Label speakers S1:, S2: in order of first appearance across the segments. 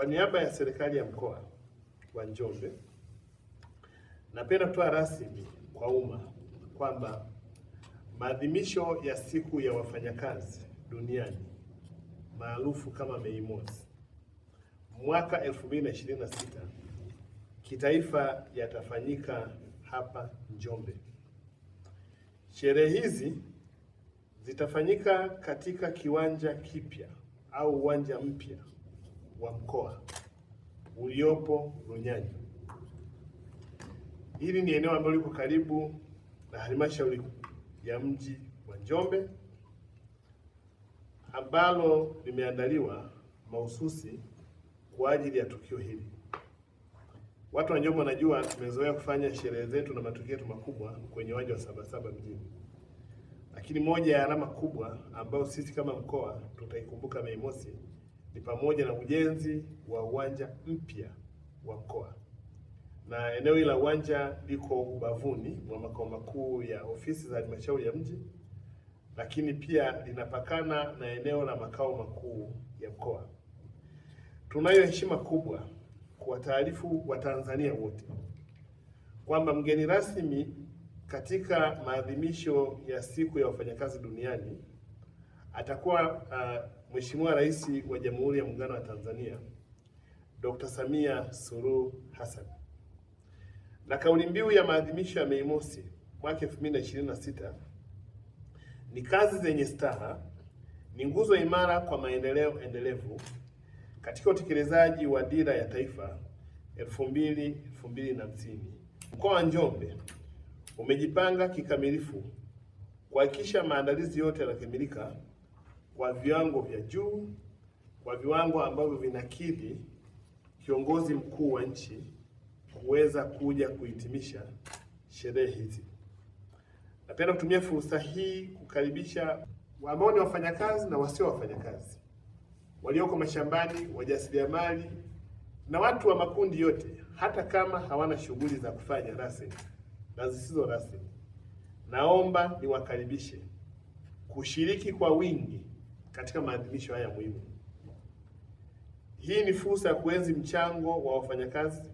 S1: niaba ya serikali ya mkoa wa Njombe, napenda kutoa rasmi kwa umma kwamba maadhimisho ya siku ya wafanyakazi duniani maarufu kama Mei Mosi mwaka 2026 kitaifa yatafanyika hapa Njombe. Sherehe hizi zitafanyika katika kiwanja kipya au uwanja mpya wa mkoa uliopo Runyanyo. Hili ni eneo ambalo liko karibu na halmashauri ya mji wa Njombe ambalo limeandaliwa mahususi kwa ajili ya tukio hili. Watu wa Njombe wanajua tumezoea kufanya sherehe zetu na matukio yetu makubwa kwenye uwanja wa Sabasaba mjini. Lakini moja ya alama kubwa ambayo sisi kama mkoa tutaikumbuka Mei Mosi ni pamoja na ujenzi wa uwanja mpya wa mkoa. Na eneo hili la uwanja liko ubavuni mwa makao makuu ya ofisi za halmashauri ya mji, lakini pia linapakana na eneo la makao makuu ya mkoa. Tunayo heshima kubwa kuwataarifu Watanzania wote kwamba mgeni rasmi katika maadhimisho ya siku ya wafanyakazi duniani atakuwa Mheshimiwa Rais wa Jamhuri ya Muungano wa Tanzania Dr. Samia Suluhu Hassan. Na kauli mbiu ya maadhimisho ya Mei Mosi mwaka 2026 ni kazi zenye staha, ni nguzo imara kwa maendeleo endelevu katika utekelezaji wa Dira ya Taifa 2050. Mkoa wa Njombe umejipanga kikamilifu kuhakikisha maandalizi yote yanakamilika kwa viwango vya juu, kwa viwango ambavyo vinakidhi kiongozi mkuu wa nchi kuweza kuja kuhitimisha sherehe hizi. Napenda kutumia fursa hii kukaribisha ambao ni wafanyakazi na wasio wafanyakazi, walioko mashambani, wajasiriamali na watu wa makundi yote, hata kama hawana shughuli za kufanya rasmi na zisizo rasmi. Naomba niwakaribishe kushiriki kwa wingi katika maadhimisho haya muhimu. Hii ni fursa ya kuenzi mchango wa wafanyakazi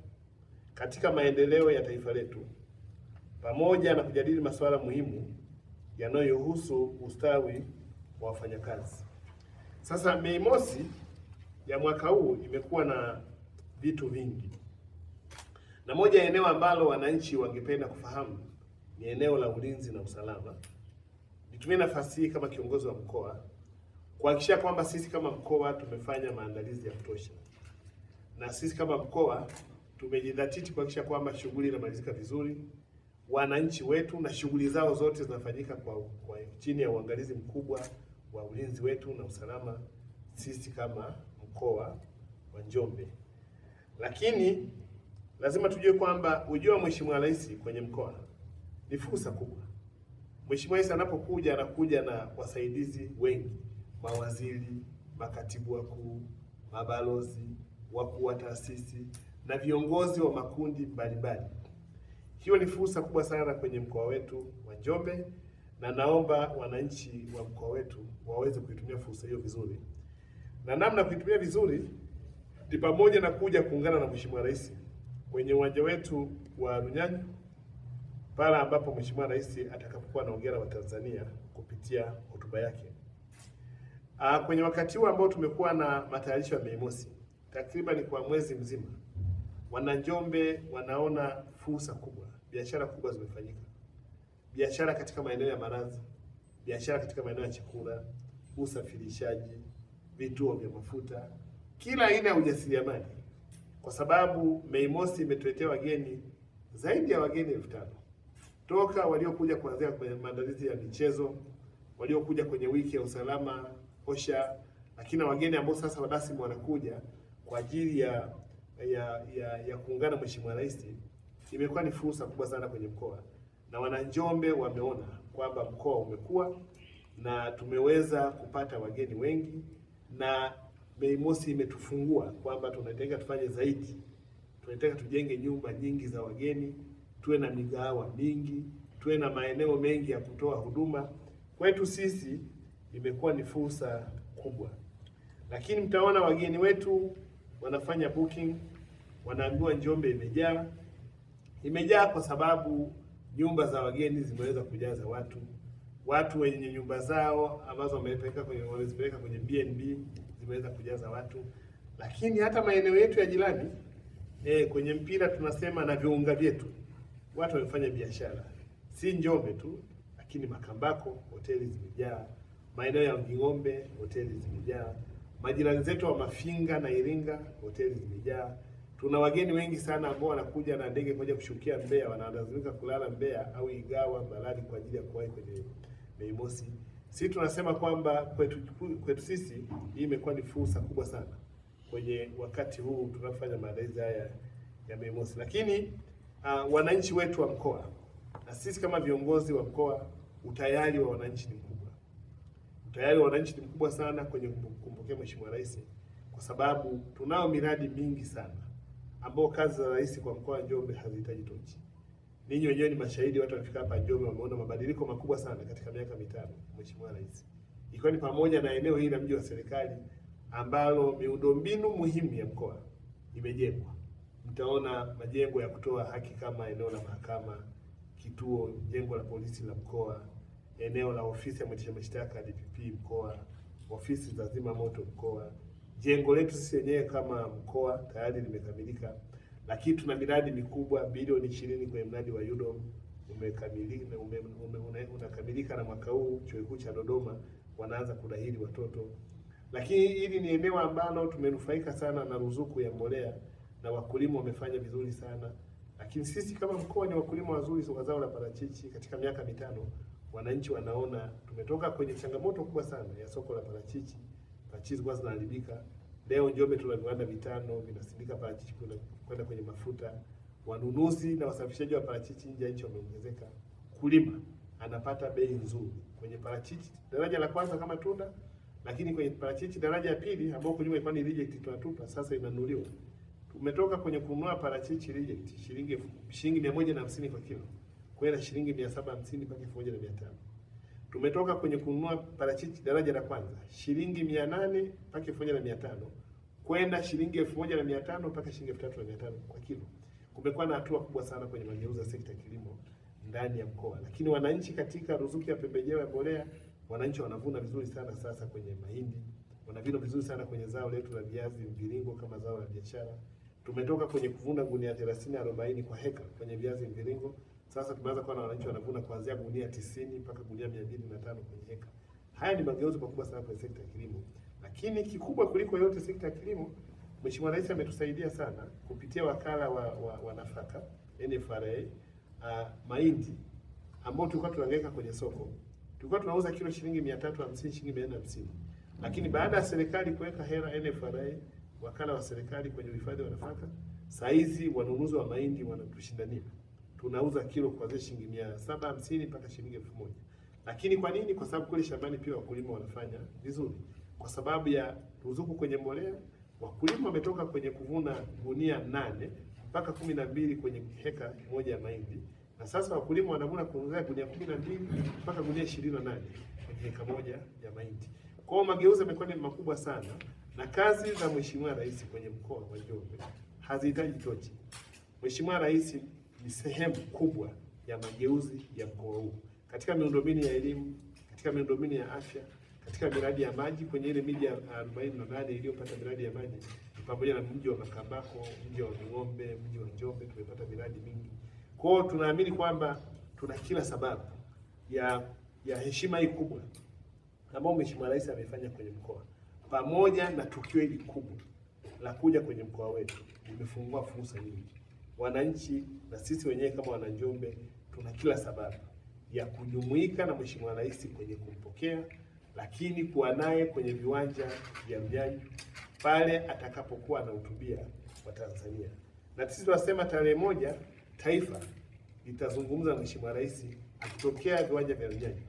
S1: katika maendeleo ya taifa letu pamoja na kujadili masuala muhimu yanayohusu ustawi wa wafanyakazi. Sasa Mei Mosi ya mwaka huu imekuwa na vitu vingi, na moja ya eneo ambalo wananchi wangependa kufahamu ni eneo la ulinzi na usalama. Nitumie nafasi hii kama kiongozi wa mkoa kuhakikisha kwamba sisi kama mkoa tumefanya maandalizi ya kutosha, na sisi kama mkoa tumejidhatiti kuhakikisha kwamba shughuli inamalizika vizuri, wananchi wetu na shughuli zao zote zinafanyika kwa chini ya uangalizi mkubwa wa ulinzi wetu na usalama sisi kama mkoa wa Njombe. Lakini lazima tujue kwamba ujio wa Mheshimiwa Rais kwenye mkoa ni fursa kubwa. Mheshimiwa Rais anapokuja anakuja na wasaidizi wengi, mawaziri, makatibu wakuu, mabalozi, wakuu wa taasisi na viongozi wa makundi mbalimbali. Hiyo ni fursa kubwa sana kwenye mkoa wetu wa Njombe, na naomba wananchi wa mkoa wetu waweze kuitumia fursa hiyo vizuri. Na namna kuitumia vizuri ni pamoja na kuja kuungana na Mheshimiwa Rais kwenye uwanja wetu wa Runyanyo pale ambapo Mheshimiwa Rais atakapokuwa anaongea na Watanzania kupitia hotuba yake. Kwenye wakati huu ambao tumekuwa na matayarisho ya Mei Mosi takriban kwa mwezi mzima, Wananjombe wanaona fursa kubwa, biashara kubwa zimefanyika. Biashara katika maeneo ya malazi, biashara katika maeneo ya chakula, usafirishaji, vituo vya mafuta, kila aina ya ujasiriamali, kwa sababu Mei Mosi imetuletea wageni zaidi ya wageni 5,000 toka waliokuja kuanzia kwenye maandalizi ya michezo, waliokuja kwenye wiki ya usalama OSHA, lakini wageni ambao sasa rasmi wanakuja kwa ajili ya kuungana Mheshimiwa Rais. Imekuwa ni fursa kubwa sana kwenye mkoa, na Wananjombe wameona kwamba mkoa umekuwa na tumeweza kupata wageni wengi, na Mei Mosi imetufungua kwamba tunataka tufanye zaidi. Tunataka tujenge nyumba nyingi za wageni, tuwe na migahawa mingi, tuwe na maeneo mengi ya kutoa huduma. Kwetu sisi imekuwa ni fursa kubwa, lakini mtaona wageni wetu wanafanya booking, wanaambiwa Njombe imejaa. Imejaa kwa sababu nyumba za wageni zimeweza kujaza watu wenye nyumba zao ambazo wamezipeleka kwenye BNB zimeweza kujaza watu, lakini hata maeneo yetu ya jirani kwenye mpira tunasema na viunga vyetu watu wamefanya biashara, si Njombe tu, lakini Makambako hoteli zimejaa, maeneo ya Nging'ombe hoteli zimejaa, majirani zetu wa Mafinga na Iringa hoteli zimejaa. Tuna wageni wengi sana ambao wanakuja na ndege moja kushukia Mbeya, wanalazimika kulala Mbeya au Igawa, Mbalali kwa ajili ya kuwahi kwenye Mei Mosi. Sisi tunasema kwamba kwetu sisi hii imekuwa ni fursa kubwa sana kwenye wakati huu tunafanya maandalizi haya ya Mei Mosi. Lakini wananchi wetu wa mkoa na sisi kama viongozi wa mkoa, utayari wa wananchi ni mkubwa. Utayari wa wananchi ni mkubwa sana kwenye kumpokea Mheshimiwa Rais, kwa sababu tunao miradi mingi sana ambao kazi za rais kwa mkoa wa Njombe hazihitaji tochi. Ninyi wenyewe ni mashahidi, watu wamefika hapa Njombe wameona mabadiliko makubwa sana katika miaka mitano Mheshimiwa Rais. Ikiwa ni pamoja na eneo hili la mji wa serikali ambalo miundombinu muhimu ya mkoa imejengwa. Mtaona majengo ya kutoa haki kama eneo la mahakama, kituo, jengo la polisi la mkoa, eneo la ofisi ya mwendesha mashtaka DPP mkoa, ofisi za zima moto mkoa. Jengo letu sisi wenyewe kama mkoa tayari limekamilika, lakini tuna miradi mikubwa bilioni 20 kwenye mradi wa UDOM umekamilika, unakamilika na mwaka huu chuo kikuu cha Dodoma wanaanza kudahili watoto. Lakini hili ni eneo ambalo tumenufaika sana na ruzuku ya mbolea na wakulima wamefanya vizuri sana. Lakini sisi kama mkoa ni wakulima wazuri wa zao la parachichi. Katika miaka mitano wananchi wanaona tumetoka kwenye changamoto kubwa sana ya soko la parachichi. Parachichi zilikuwa zinaharibika. Leo Njombe tuna viwanda vitano vinasindika parachichi kwenda kwenye mafuta. Wanunuzi na wasafirishaji wa parachichi nje ya nchi wameongezeka. Kulima anapata bei nzuri kwenye parachichi daraja la kwanza kama tunda, lakini kwenye parachichi daraja ya pili ambao kunyuma ilikuwa ni reject tunatupa, sasa inanunuliwa. Tumetoka kwenye kununua parachichi reject shilingi 150 kwa kilo kwenda shilingi 750 mpaka 1500. Tumetoka kwenye kununua parachichi daraja la kwanza shilingi 800 mpaka 1500 kwenda shilingi 1500 mpaka shilingi 3500 kwa kilo. Kumekuwa na hatua kubwa sana kwenye mageuzi ya sekta ya kilimo ndani ya mkoa. Lakini wananchi katika ruzuku ya pembejeo ya mbolea, wananchi wanavuna vizuri sana sasa kwenye mahindi, wanavuna vizuri sana kwenye zao letu la viazi mviringo kama zao la biashara. Tumetoka kwenye kuvuna gunia 30-40 kwa heka kwenye viazi mviringo. Sasa tumeanza kuwa na wananchi wanavuna kuanzia gunia 90 mpaka gunia 205 kwenye heka. Haya ni mageuzi makubwa sana kwenye sekta ya kilimo. Lakini kikubwa kuliko yote sekta ya kilimo, Mheshimiwa Rais ametusaidia sana kupitia wakala wa nafaka NFRA, mahindi ambao tulikuwa tunahangaika kwenye soko. Tulikuwa tunauza kilo shilingi 350, shilingi 450. Lakini baada ya serikali kuweka hela NFRA, wakala wa serikali kwenye uhifadhi wa nafaka, saizi wanunuzi wa mahindi wanatushindania. Tunauza kilo kuanzia shilingi 750 mpaka shilingi 1000. Lakini kwa nini? Kwa sababu kule shambani pia wakulima wanafanya vizuri. Kwa sababu ya ruzuku kwenye mbolea, wakulima wametoka kwenye kuvuna gunia 8 mpaka 12 kwenye heka moja ya mahindi. Na sasa wakulima wanavuna kuanzia gunia 12 mpaka gunia 28 kwenye heka moja ya mahindi. Kwa hiyo mageuzi yamekuwa ni makubwa sana, na kazi za Mheshimiwa Rais kwenye mkoa wa Njombe hazihitaji tochi. Mheshimiwa Rais ni sehemu kubwa ya mageuzi ya mkoa huu katika miundombinu ya elimu, katika miundombinu ya afya, katika miradi ya maji. Kwenye ile miji 48 iliyopata miradi ya maji pamoja na mji wa Makambako, mji wa Nging'ombe, mji wa Njombe tumepata miradi mingi. Kwa hiyo tunaamini kwamba tuna kila sababu ya heshima hii kubwa ambayo Mheshimiwa Rais amefanya kwenye mkoa, pamoja na tukio hili kubwa la kuja kwenye mkoa wetu limefungua fursa nyingi. Wananchi na sisi wenyewe kama wana Njombe tuna kila sababu ya kujumuika na Mheshimiwa Rais kwenye kumpokea, lakini kuwa naye kwenye viwanja vya Mnyanya pale atakapokuwa anahutubia Watanzania. Na sisi tunasema tarehe 1 taifa litazungumza na Mheshimiwa Rais akitokea viwanja vya Mnyanya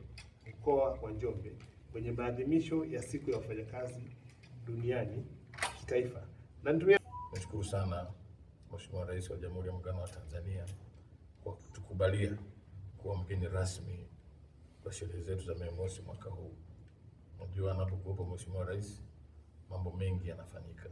S1: mkoa wa Njombe kwenye maadhimisho ya siku ya wafanyakazi duniani kitaifa. Na
S2: nashukuru sana Mheshimiwa Rais wa Jamhuri ya Muungano wa Tanzania kwa kutukubalia kuwa mgeni rasmi kwa sherehe zetu za Mei Mosi mwaka huu. Unajua, anapokuwepo Mheshimiwa Rais mambo mengi yanafanyika.